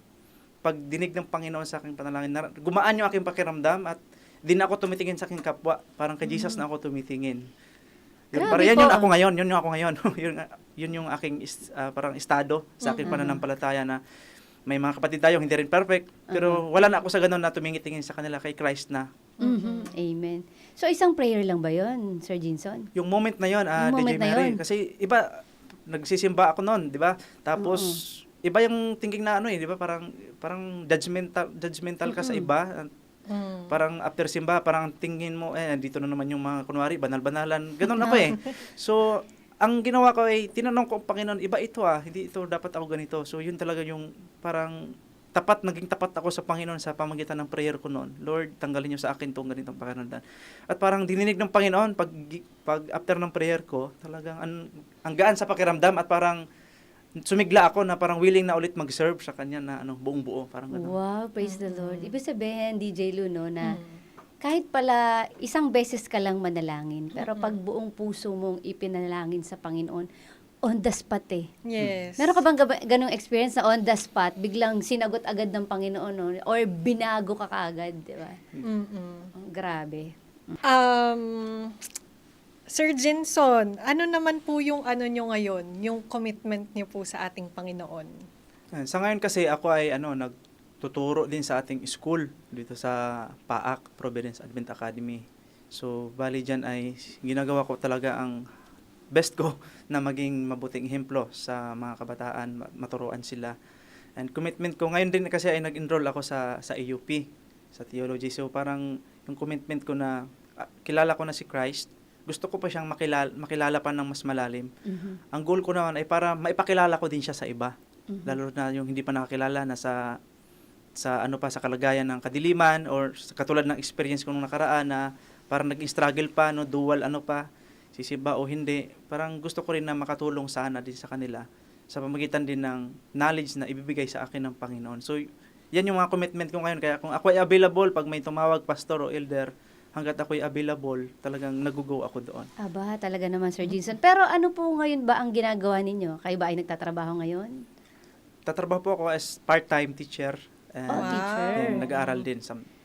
[SPEAKER 5] pagdinig ng Panginoon sa aking panalangin. Gumaan yung aking pakiramdam, at di na ako tumitingin sa aking kapwa. Parang kay Jesus na ako tumitingin.
[SPEAKER 3] Grabe
[SPEAKER 5] Yan
[SPEAKER 3] po.
[SPEAKER 5] yung ako ngayon, yun yung ako ngayon. yun yung aking parang estado sa aking pananampalataya, na may mga kapatid tayo, hindi rin perfect, pero wala na ako sa ganun na tumingin sa kanila, kay Christ na.
[SPEAKER 3] Amen. So, isang prayer lang ba yon, Sir Jinson?
[SPEAKER 5] Yung moment na yun,
[SPEAKER 3] Yung moment
[SPEAKER 5] DJ
[SPEAKER 3] na
[SPEAKER 5] Mary,
[SPEAKER 3] yun.
[SPEAKER 5] kasi iba, nagsisimba ako noon, di ba? Tapos, iba yung thinking na di ba? Parang judgmental ka sa iba. Parang after simba, parang tingin mo, dito na naman yung mga kunwari, banal-banalan. Ganun ako eh. So, ang ginawa ko ay, tinanong ko ang Panginoon, iba ito hindi ito dapat ako ganito. So, yun talaga yung parang naging tapat ako sa Panginoon sa pamagitan ng prayer ko noon. Lord, tanggalin niyo sa akin itong ganitong pakiramdam. At parang dininig ng Panginoon, pag after ng prayer ko, talagang ang gaan sa pakiramdam, at parang sumigla ako na parang willing na ulit mag-serve sa kanya na buong buo, parang gano'n.
[SPEAKER 3] Wow, praise the Lord. Ibig sabihin, DJ Lu, na kahit pala isang beses ka lang manalangin, pero pag buong puso mong ipinalangin sa Panginoon, on the spot
[SPEAKER 4] Yes.
[SPEAKER 3] Meron ka bang ganong experience na on the spot, biglang sinagot agad ng Panginoon, or binago ka kaagad, di ba? Oh, grabe.
[SPEAKER 4] Sir Jinson, ano naman po yung nyo ngayon, yung commitment nyo po sa ating Panginoon?
[SPEAKER 5] Sa ngayon kasi ako ay nagtuturo din sa ating school dito sa PAAC, Providence Advent Academy. So bali dyan ay ginagawa ko talaga ang best ko na maging mabuting ehemplo sa mga kabataan, maturuan sila. And commitment ko ngayon din kasi ay nag-enroll ako sa AUP, sa theology. So parang yung commitment ko na kilala ko na si Christ, gusto ko pa siyang makilala pa ng mas malalim. Ang goal ko naman ay para maipakilala ko din siya sa iba. Lalo na yung hindi pa nakakilala na sa sa kalagayan ng kadiliman, or sa katulad ng experience ko nung nakaraan na parang nag-struggle pa, dual sisiba o hindi. Parang gusto ko rin na makatulong sana din sa kanila sa pamagitan din ng knowledge na ibibigay sa akin ng Panginoon. So, yan yung mga commitment ko ngayon. Kaya kung ako ay available, pag may tumawag pastor o elder, hanggat ako ay available, talagang nag-go ako doon.
[SPEAKER 3] Aba, talaga naman, Sir Jinson. Pero ano po ngayon ba ang ginagawa ninyo? Kayo ba ay nagtatrabaho ngayon?
[SPEAKER 5] Tatrabaho po ako as part-time teacher. And,
[SPEAKER 3] Oh, teacher.
[SPEAKER 5] and nag-aaral din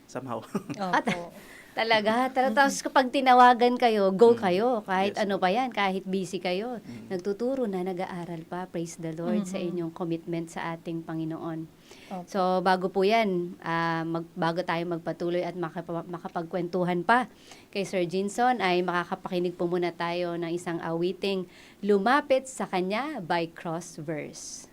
[SPEAKER 5] somehow.
[SPEAKER 4] Opo.
[SPEAKER 3] Talaga. Tapos kapag tinawagan kayo, go kayo. Kahit ano pa yan, kahit busy kayo. Nagtuturo na, nag-aaral pa. Praise the Lord sa inyong commitment sa ating Panginoon.
[SPEAKER 4] Opo.
[SPEAKER 3] So, bago po yan, bago tayo magpatuloy at makapagkwentuhan pa kay Sir Jinson, ay makakapakinig po muna tayo ng isang awiting Lumapit sa Kanya by Cross Verse.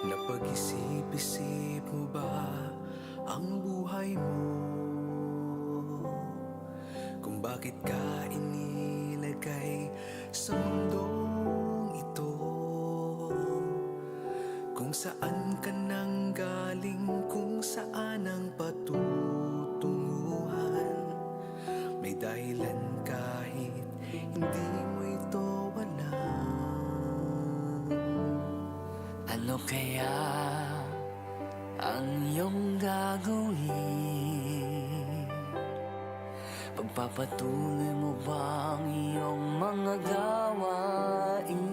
[SPEAKER 6] Napag-isip-isip mo ba ang buhay mo? Kung bakit ka inilagay sa mundong ito? Kung saan ka nang galing, kung saan ang patutunguhan? May dahilan kahit hindi mo ito alam. Ano kaya ang iyong gagawin? Pagpapatuloy mo ba ang iyong mga gawain?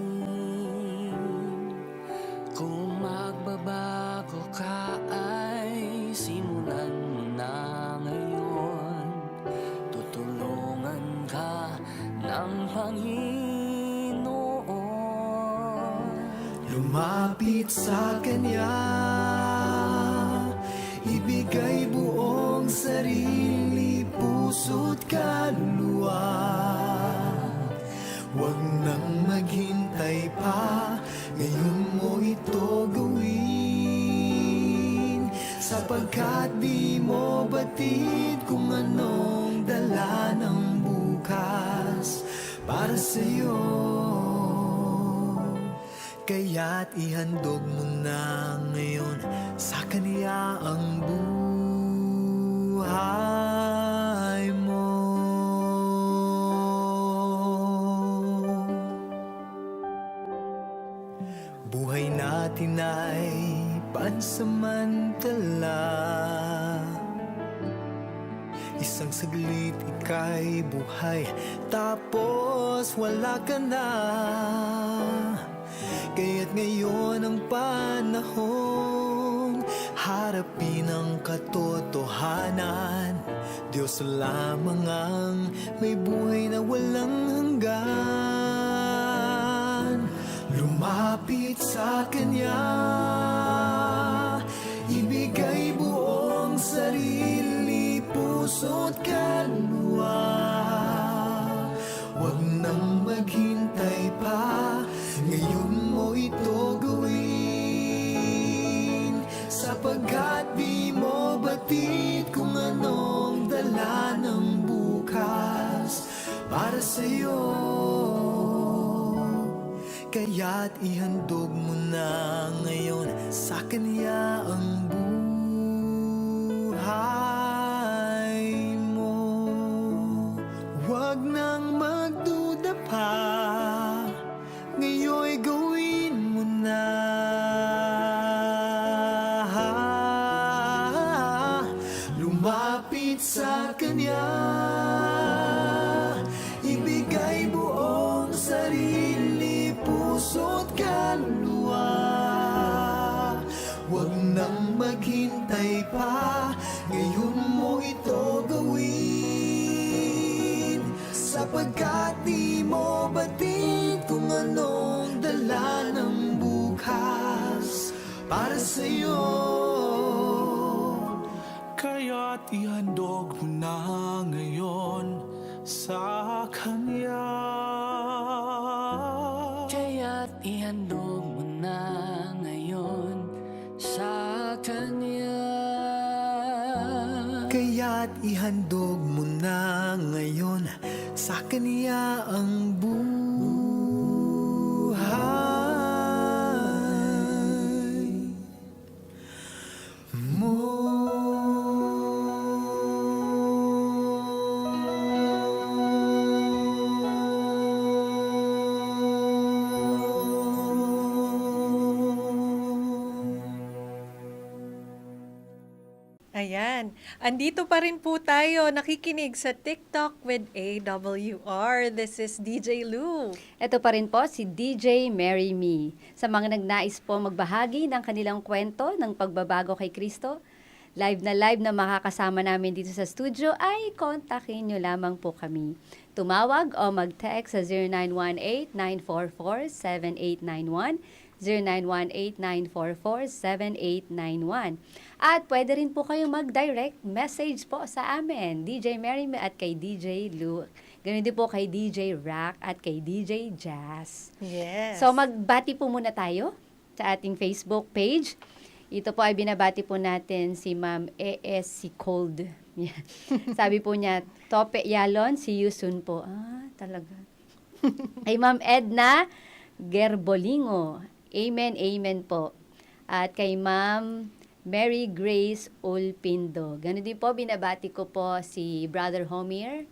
[SPEAKER 6] Kung magbabago ka ay simulan mo na ngayon. Tutulungan ka ng Panginoon. Lumapit sa Kanya, ibigay buong sarili, puso't kaluluwa. Huwag nang maghintay pa, ngayon mo ito gawin. Sapagkat di mo batid kung anong dala ng bukas para sa'yo. Kaya't ihandog mo na ngayon sa Kanya ang buhay mo. Buhay natin ay pansamantala. Isang saglit ika'y buhay, tapos wala ka na. Kaya't ngayon ang panahon, harapin ang katotohanan. Diyos lamang ang may buhay na walang hanggan. Lumapit sa Kanya, ibigay buong sarili, puso't kaluluwa. Huwag nang maghintay pa, ngayon mo ito gawin. Sapagkat di mo batid kung anong dala ng bukas para sa'yo. Kaya't ihandog mo na ngayon sa Kanya ang buhay mo. Huwag nang magduda pa, ngayon'y gawin mo na. Lumapit sa Kanya, ibigay buong sarili, puso't kaluluwa. Huwag nang maghintay pa, ngayon mo ito gawin. Sapagkat di mo batid kung anong dala ng bukas para sa'yo. Kaya't ihandog mo na ngayon sa Kanya. Kaya't ihandog mo na ngayon sa Kanya. Kaya't ihandog mo na ngayon sa Kanya ang buhay
[SPEAKER 4] Ayan. Andito pa rin po tayo nakikinig sa TikTok with AWR. This is DJ Lou.
[SPEAKER 3] Ito pa rin po si DJ Marry Me. Sa mga nagnais po magbahagi ng kanilang kwento ng pagbabago kay Kristo, live na makakasama namin dito sa studio, ay kontakin nyo lamang po kami. Tumawag o mag-text sa 0918-944-7891, 0918-944-7891. At pwede rin po kayong mag-direct message po sa amin, DJ Mary at kay DJ Lou. Ganun din po kay DJ Rack at kay DJ Jazz.
[SPEAKER 4] Yes.
[SPEAKER 3] So magbati po muna tayo sa ating Facebook page. Ito po ay binabati po natin si Ma'am E.S. si Cold. Yan. Sabi po niya, Tope Yalon, see you soon po. Talaga. Ay Ma'am Edna Gerbolingo. Amen, amen po. At kay Ma'am Mary Grace Ulpindo. Ganun din po, binabati ko po si Brother Homer.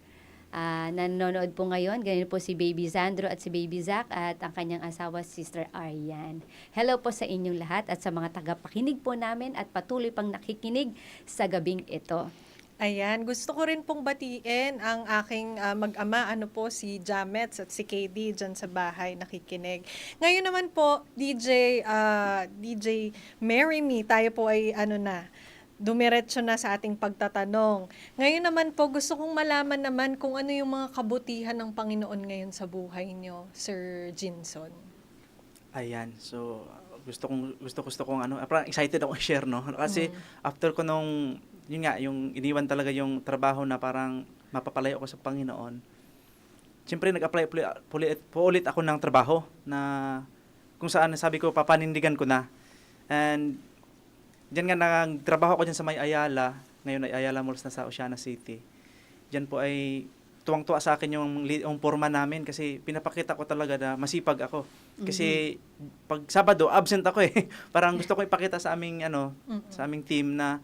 [SPEAKER 3] Nanonood po ngayon. Ganun po si Baby Zandro at si Baby Zach at ang kanyang asawa, Sister Ariane. Hello po sa inyong lahat at sa mga tagapakinig po namin at patuloy pang nakikinig sa gabing ito.
[SPEAKER 4] Ayan, gusto ko rin pong batiin ang aking mag-ama, si Jamets at si KD dyan sa bahay nakikinig. Ngayon naman po, DJ Marry Me, tayo po ay dumiretso na sa ating pagtatanong. Ngayon naman po, gusto kong malaman naman kung ano yung mga kabutihan ng Panginoon ngayon sa buhay nyo, Sir Jinson.
[SPEAKER 5] Ayan. So, gusto kong parang excited ako i-share, no? Kasi after ko nung yun nga, yung iniwan talaga yung trabaho na parang mapapalayo ako sa Panginoon. Siyempre, nag-apply ulit ako ng trabaho na kung saan sabi ko, papanindigan ko na. And diyan nga nagtrabaho ako dyan sa may Ayala. Ngayon ay Ayala Malls na sa Oceana City. Diyan po ay tuwang-tuwa sa akin yung forma namin kasi pinapakita ko talaga na masipag ako. Kasi pag Sabado, absent ako eh. Parang gusto ko ipakita sa aming sa aming team na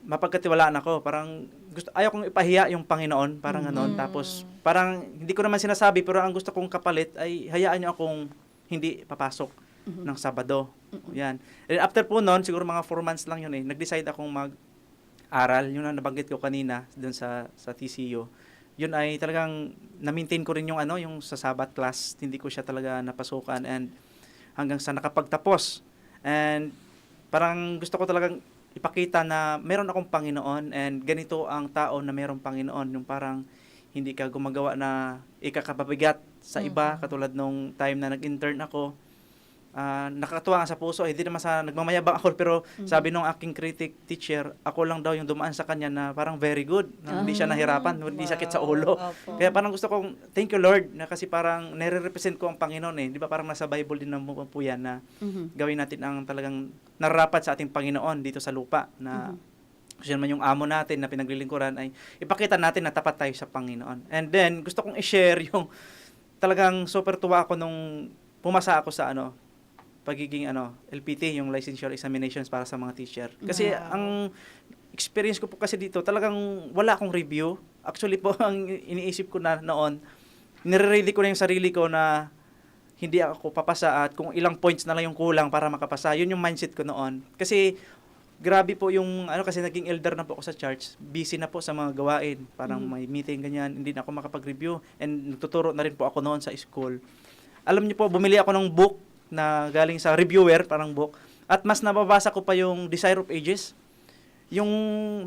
[SPEAKER 5] mapagkatiwalaan ako. Parang ayaw kong ipahiya yung Panginoon, parang Tapos parang hindi ko naman sinasabi pero ang gusto kong kapalit ay hayaan niyo akong hindi papasok ng Sabado. Yan. And after po noon, siguro mga 4 months lang yun eh. Nag-decide akong mag-aral, yun ang nabanggit ko kanina doon sa TCU. Yun ay talagang na-maintain ko rin yung sa Sabbath class. Hindi ko siya talaga napasukan and hanggang sa nakapagtapos. And parang gusto ko talagang ipakita na meron akong Panginoon and ganito ang tao na merong Panginoon. Yung parang hindi ka gumagawa na ikakapabigat sa iba katulad nung time na nag-intern ako. Nakakatuwa nga sa puso, hindi naman sa nagmamayabang ako pero sabi nung aking critic teacher, ako lang daw yung dumaan sa kanya na parang very good, na hindi siya nahirapan, hindi sakit sa ulo.
[SPEAKER 4] Opo.
[SPEAKER 5] Kaya parang gusto kong thank you Lord na kasi parang nire-represent ko ang Panginoon eh. Di ba parang nasa Bible din naman po yan na gawin natin ang talagang nararapat sa ating Panginoon dito sa lupa na kung siya naman yung amo natin na pinaglilingkuran ay ipakita natin na tapat tayo sa Panginoon. And then gusto kong i-share yung talagang super tuwa ako nung pumasa ako sa pagiging LPT, yung licensure examinations para sa mga teacher. Kasi ang experience ko po kasi dito, talagang wala akong review. Actually po, ang iniisip ko na noon, nire-ready ko na yung sarili ko na hindi ako papasa at kung ilang points na lang yung kulang para makapasa. Yun yung mindset ko noon. Kasi grabe po yung, kasi naging elder na po ako sa church, busy na po sa mga gawain. Parang may meeting, ganyan, hindi na ako makapag-review. And nagtuturo na rin po ako noon sa school. Alam niyo po, bumili ako ng book na galing sa reviewer, parang book. At mas nababasa ko pa yung Desire of Ages. Yung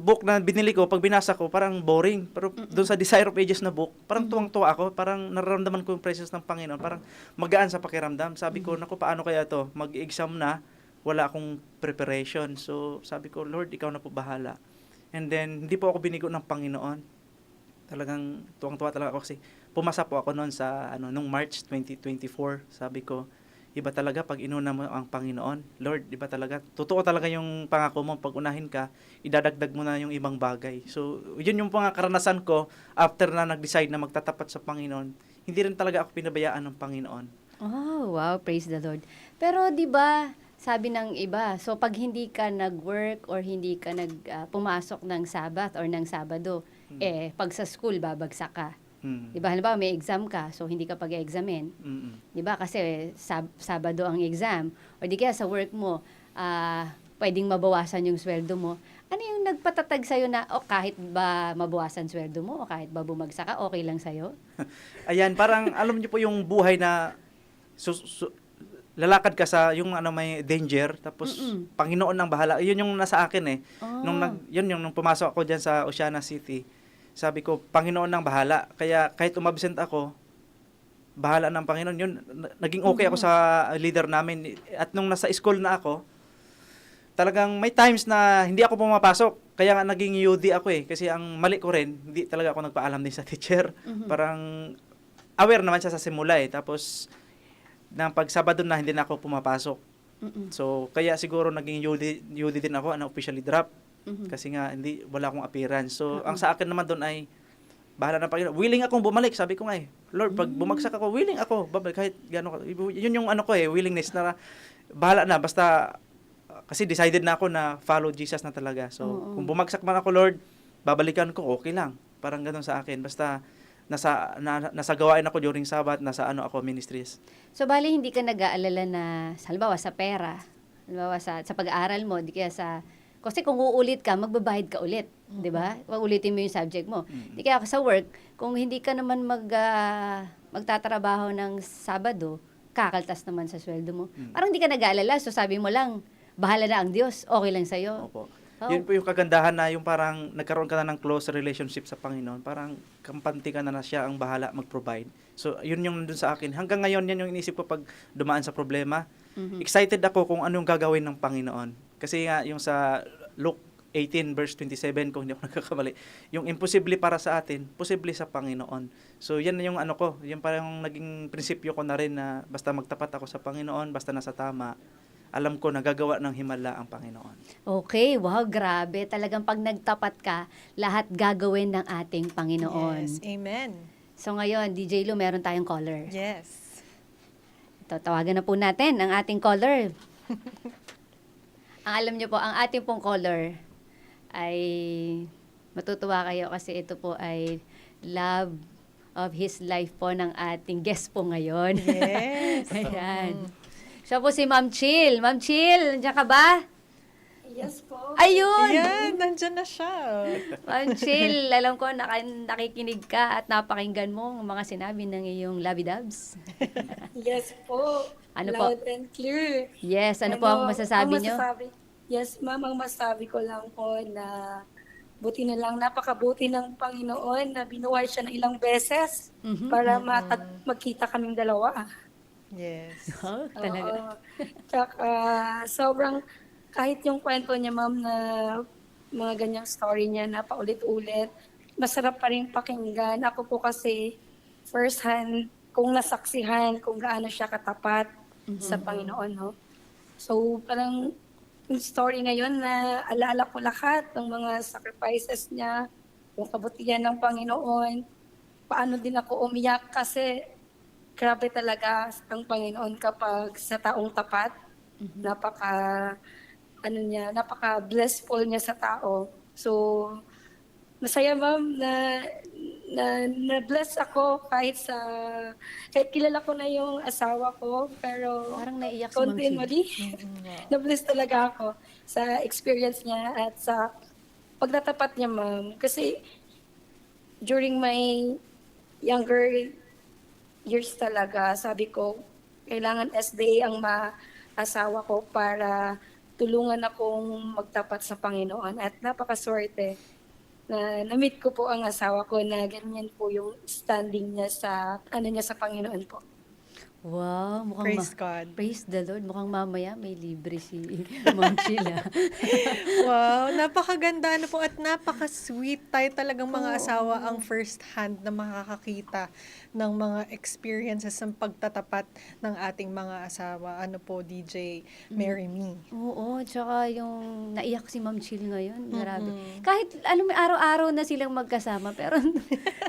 [SPEAKER 5] book na binili ko, pag binasa ko, parang boring. Pero doon sa Desire of Ages na book, parang tuwang-tuwa ako. Parang nararamdaman ko yung presence ng Panginoon. Parang magaan sa pakiramdam. Sabi ko, naku, paano kaya to? Mag-exam na, wala akong preparation. So, sabi ko, Lord, ikaw na po bahala. And then, hindi po ako binigo ng Panginoon. Talagang tuwang-tuwa talaga ako kasi pumasa po ako noon sa, nung March 2024. Sabi ko, iba talaga pag inuna mo ang Panginoon. Lord, iba talaga. Totoo talaga yung pangako mo. Pag unahin ka, idadagdag mo na yung ibang bagay. So, yun yung mga karanasan ko after na nag-decide na magtatapat sa Panginoon. Hindi rin talaga ako pinabayaan ng Panginoon.
[SPEAKER 3] Oh, wow, praise the Lord. Pero 'di ba, sabi ng iba, so pag hindi ka nag-work or hindi ka pumasok ng Sabbath or ng Sabado, pag sa school babagsak ka. Di ba? Halimbawa, may exam ka, so hindi ka pag-examin. Di ba? Kasi Sabado ang exam. O di kaya sa work mo, pwedeng mabawasan yung sweldo mo. Ano yung nagpatatag sa'yo na, kahit ba mabawasan sweldo mo, o kahit ba bumagsak ka, okay lang sa'yo?
[SPEAKER 5] Ayan, parang alam niyo po yung buhay na lalakad ka sa yung may danger, tapos Panginoon ang bahala. Yun yung nasa akin eh. Nung pumasok ako diyan sa Oceana City, sabi ko, Panginoon ang bahala. Kaya kahit umabsent ako, bahala ng Panginoon. Yun, naging okay ako sa leader namin. At nung nasa school na ako, talagang may times na hindi ako pumapasok. Kaya nga naging UD ako eh. Kasi ang mali ko rin, hindi talaga ako nagpaalam din sa teacher. Parang aware naman siya sa simula eh. Tapos, nang pag Sabado na, hindi na ako pumapasok. So, kaya siguro naging UD din ako, officially drop. Kasi nga, wala akong appearance. So, ang sa akin naman doon ay, bahala ng Panginoon. Willing akong bumalik. Sabi ko nga eh, Lord, pag bumagsak ako, willing ako. Babalik, kahit gano'n. Yun yung willingness na, bahala na. Basta, kasi decided na ako na follow Jesus na talaga. So, kung bumagsak man ako, Lord, babalikan ko, okay lang. Parang gano'n sa akin. Basta, nasa gawain ako during Sabat, nasa ako ministries.
[SPEAKER 3] So, bali, hindi ka nag-aalala na, halimbawa, sa pera, halimbawa, sa pag-aaral mo, di kaya kasi kung uulit ka, magbabayad ka ulit, di ba? Ulitin mo yung subject mo. Di kaya sa work, kung hindi ka naman magtatrabaho ng Sabado, kakaltas naman sa sweldo mo. Parang hindi ka nag-aalala, so sabi mo lang, bahala na ang Diyos, okay lang sa'yo.
[SPEAKER 5] Opo. Yun po yung kagandahan na yung parang nagkaroon ka na ng close relationship sa Panginoon. Parang kampante ka na siya ang bahala mag-provide. So, yun yung nandun sa akin. Hanggang ngayon, yan yung inisip ko pag dumaan sa problema. Excited ako kung anong gagawin ng Panginoon. Kasi nga, yung sa Luke 18 verse 27, kung hindi ako nagkakamali, yung imposible para sa atin, posible sa Panginoon. So, yan yung ko, yung parang naging prinsipyo ko na rin na basta magtapat ako sa Panginoon, basta nasa tama, alam ko nagagawa ng himala ang Panginoon.
[SPEAKER 3] Okay, wow, grabe. Talagang pag nagtapat ka, lahat gagawin ng ating Panginoon.
[SPEAKER 4] Yes, amen.
[SPEAKER 3] So ngayon, DJ Lu, meron tayong caller.
[SPEAKER 4] Yes.
[SPEAKER 3] Ito, tawagan na po natin ang ating caller. Ang alam niyo po, ang ating pong caller ay matutuwa kayo kasi ito po ay love of his life po ng ating guest po ngayon.
[SPEAKER 4] Yes.
[SPEAKER 3] Ayan. Siya po si Ma'am Chill. Ma'am Chill, nandiyan ka ba?
[SPEAKER 7] Yes po.
[SPEAKER 3] Ayun!
[SPEAKER 4] Ayan, nandyan na siya.
[SPEAKER 3] Ma'am Chill, alam ko nakikinig ka at napakinggan mo ang mga sinabi ng iyong Labidabs.
[SPEAKER 7] Yes po.
[SPEAKER 3] Ano po?
[SPEAKER 7] Loud and clear.
[SPEAKER 3] Yes, ano po ang masasabi niyo?
[SPEAKER 7] Yes, ma'am, ang masasabi ko lang po na buti na lang, napakabuti ng Panginoon na binuhay siya ng ilang beses para magkita kaming dalawa.
[SPEAKER 4] Yes.
[SPEAKER 3] Oh, talaga.
[SPEAKER 7] Oo. Tsaka sobrang, kahit yung kwento niya, ma'am, na mga ganyang story niya na paulit-ulit, masarap pa rin pakinggan. Ako po kasi first hand, kung nasaksihan, kung gaano siya katapat sa Panginoon, no? So, parang yung story ngayon na alaala ko lahat ng mga sacrifices niya, yung kabutihan ng Panginoon, paano din ako umiyak kasi grabe talaga ang Panginoon kapag sa taong tapat. Napaka-blessful niya sa tao. So, masaya, ma'am, na bless ako kahit kilala ko na yung asawa ko, pero
[SPEAKER 3] Parang naiiyak si Ma'am Chill.
[SPEAKER 7] continually, na-bless talaga ako sa experience niya at sa pagtatapat niya, ma'am. Kasi during my younger years talaga, sabi ko, kailangan SDA ang maasawa ko para tulungan akong magtapat sa Panginoon. At napakaswerte na na-meet ko po ang asawa ko na ganyan po yung standing niya sa Panginoon po.
[SPEAKER 3] Wow, mukhang
[SPEAKER 4] Praise God.
[SPEAKER 3] Praise the Lord. Mukhang mamaya may libre si Ma'am Chill.
[SPEAKER 4] Wow, napakaganda na po at napaka-sweet. Tayo talagang mga asawa ang first hand na makakakita ng mga experiences ng pagtatapat ng ating mga asawa. Ano po, DJ Mary Me?
[SPEAKER 3] Oo, tsaka yung naiyak si Ma'am Chill ngayon. Grabe. Kahit alam mo, araw-araw na silang magkasama, pero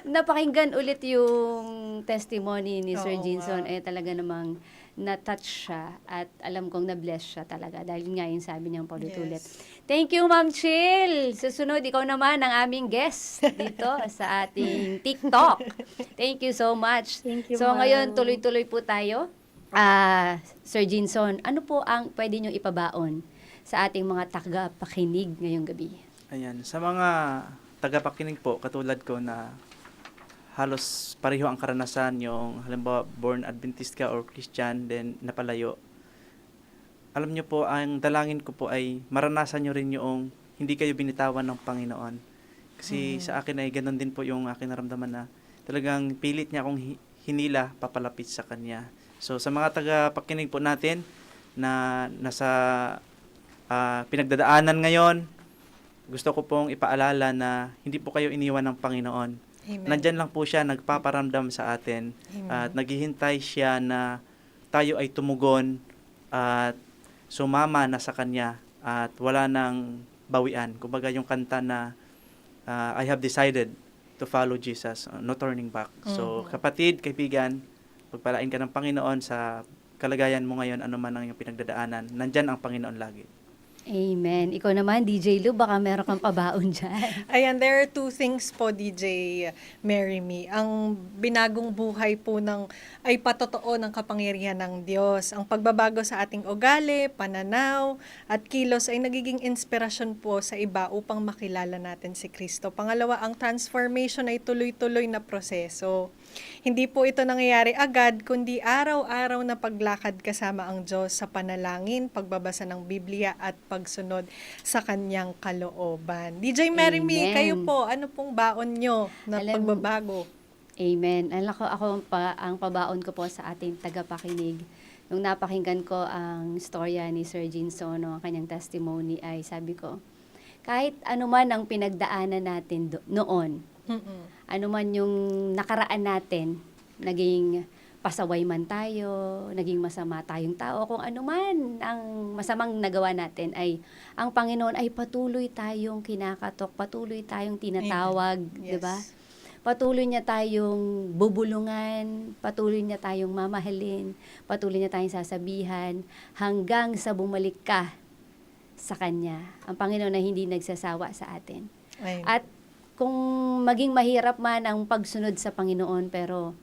[SPEAKER 3] napakinggan ulit yung testimony ni Sir
[SPEAKER 4] Oo,
[SPEAKER 3] Jinson.
[SPEAKER 4] wow.
[SPEAKER 3] Talaga namang na-touch siya at alam kong na-bless siya talaga dahil nga yung sabi niyang paulit-ulit.
[SPEAKER 4] Yes.
[SPEAKER 3] Thank you, Ma'am Chill. Susunod, ikaw naman ang aming guest dito sa ating TikTok. Thank you so much.
[SPEAKER 7] Thank you,
[SPEAKER 3] So
[SPEAKER 7] ma'am.
[SPEAKER 3] ngayon, tuloy-tuloy po tayo. Sir Jinson, ano po ang pwede niyong ipabaon sa ating mga taga-pakinig ngayong gabi?
[SPEAKER 5] Ayan, sa mga tagapakinig po, katulad ko na halos pareho ang karanasan, yung halimbawa born Adventist ka or Christian, then napalayo. Alam nyo po, ang dalangin ko po ay maranasan nyo rin yung hindi kayo binitawan ng Panginoon. Kasi sa akin ay ganun din po yung akin naramdaman na talagang pilit niya akong hinila papalapit sa Kanya. So sa mga tagapakinig po natin na nasa pinagdadaanan ngayon, gusto ko pong ipaalala na hindi po kayo iniwan ng Panginoon.
[SPEAKER 4] Amen.
[SPEAKER 5] Nandyan lang po siya, nagpaparamdam sa atin.
[SPEAKER 4] Amen.
[SPEAKER 5] At naghihintay siya na tayo ay tumugon at sumama na sa Kanya at wala nang bawian. Kumbaga yung kanta na I have decided to follow Jesus, no turning back. So kapatid, kaibigan, pagpalain ka ng Panginoon sa kalagayan mo ngayon, ano man ang iyong pinagdadaanan, nandyan ang Panginoon lagi.
[SPEAKER 3] Amen. Ikaw naman, DJ Lou, baka meron kang pabaon dyan.
[SPEAKER 4] Ayan, there are two things po, DJ Mary Me. Ang binagong buhay po ay patotoo ng kapangyarihan ng Diyos. Ang pagbabago sa ating ugali, pananaw, at kilos ay nagiging inspirasyon po sa iba upang makilala natin si Kristo. Pangalawa, ang transformation ay tuloy-tuloy na proseso. Hindi po ito nangyayari agad, kundi araw-araw na paglakad kasama ang Diyos sa panalangin, pagbabasa ng Biblia at pagsunod sa kanyang kalooban. DJ Mary Me,
[SPEAKER 3] Amen.
[SPEAKER 4] kayo po, ano pong baon nyo na pagbabago?
[SPEAKER 3] Amen. Ako ang pabaon ko po sa ating tagapakinig. Nung napakinggan ko ang storya ni Sir Jean Sono, ang kanyang testimony, ay sabi ko, kahit ano man ang pinagdaanan natin noon, ano man yung nakaraan natin, naging pasaway man tayo, naging masama tayong tao, kung ano man ang masamang nagawa natin, ay ang Panginoon ay patuloy tayong kinakatok, patuloy tayong tinatawag,
[SPEAKER 4] Amen.
[SPEAKER 3] di ba?
[SPEAKER 4] Yes.
[SPEAKER 3] Patuloy niya tayong bubulungan, patuloy niya tayong mamahalin, patuloy niya tayong sasabihan, hanggang sa bumalik ka sa Kanya. Ang Panginoon na hindi nagsasawa sa atin.
[SPEAKER 4] Amen.
[SPEAKER 3] At kung maging mahirap man ang pagsunod sa Panginoon, pero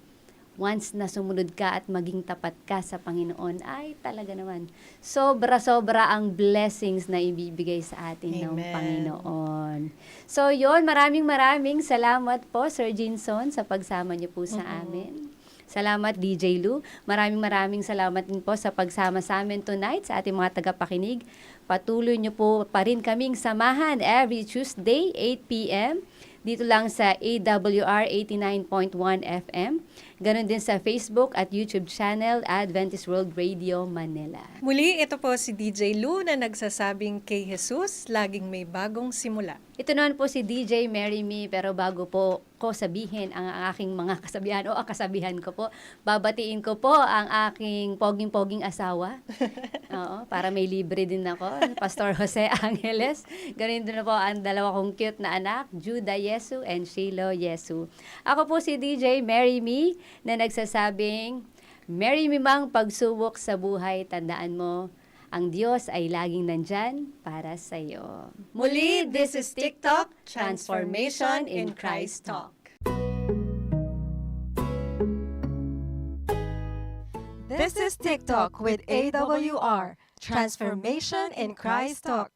[SPEAKER 3] once na sumunod ka at maging tapat ka sa Panginoon, ay talaga naman, sobra-sobra ang blessings na ibibigay sa atin ng
[SPEAKER 4] Amen.
[SPEAKER 3] Panginoon. So yon, maraming salamat po, Sir Jinson, sa pagsama niyo po sa amin. Salamat, DJ Lou. Maraming salamat din po sa pagsama sa amin tonight sa ating mga tagapakinig. Patuloy niyo po pa rin kaming samahan every Tuesday, 8 p.m. dito lang sa AWR 89.1 FM. Ganon din sa Facebook at YouTube channel Adventist World Radio Manila.
[SPEAKER 4] Muli, ito po si DJ Lou na nagsasabing kay Jesus, laging may bagong simula.
[SPEAKER 3] Ito naman po si DJ Mary Me, pero bago po ko sabihin ang aking mga kasabihan o ang kasabihan ko po, babatiin ko po ang aking poging-poging asawa. Oo, para may libre din ako, Pastor Jose Angeles. Ganun din po ang dalawa kong cute na anak, Judah Yesu and Shiloh Yesu. Ako po si DJ Mary Me na nagsasabing, Mary Me mang pagsubok sa buhay, tandaan mo, ang Diyos ay laging nandyan para sa iyo. Muli, this is TikTok, Transformation in Christ Talk.
[SPEAKER 1] This is TikTok with AWR, Transformation in Christ Talk.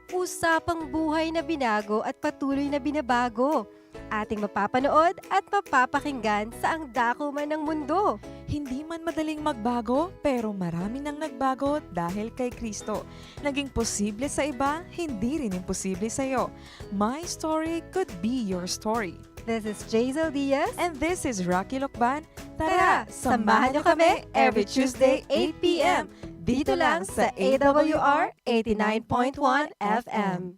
[SPEAKER 1] Usapang buhay na binago at patuloy na binabago. Ating mapapanood at mapapakinggan sa ang dako man ng mundo.
[SPEAKER 2] Hindi man madaling magbago, pero marami nang nagbago dahil kay Kristo. Naging posible sa iba, hindi rin imposible sa iyo. My story could be your story.
[SPEAKER 1] This is Jazel Diaz.
[SPEAKER 2] And this is Rocky Lokban.
[SPEAKER 1] Tara, samahan niyo kami every Tuesday 8 p.m. dito lang sa AWR 89.1 FM.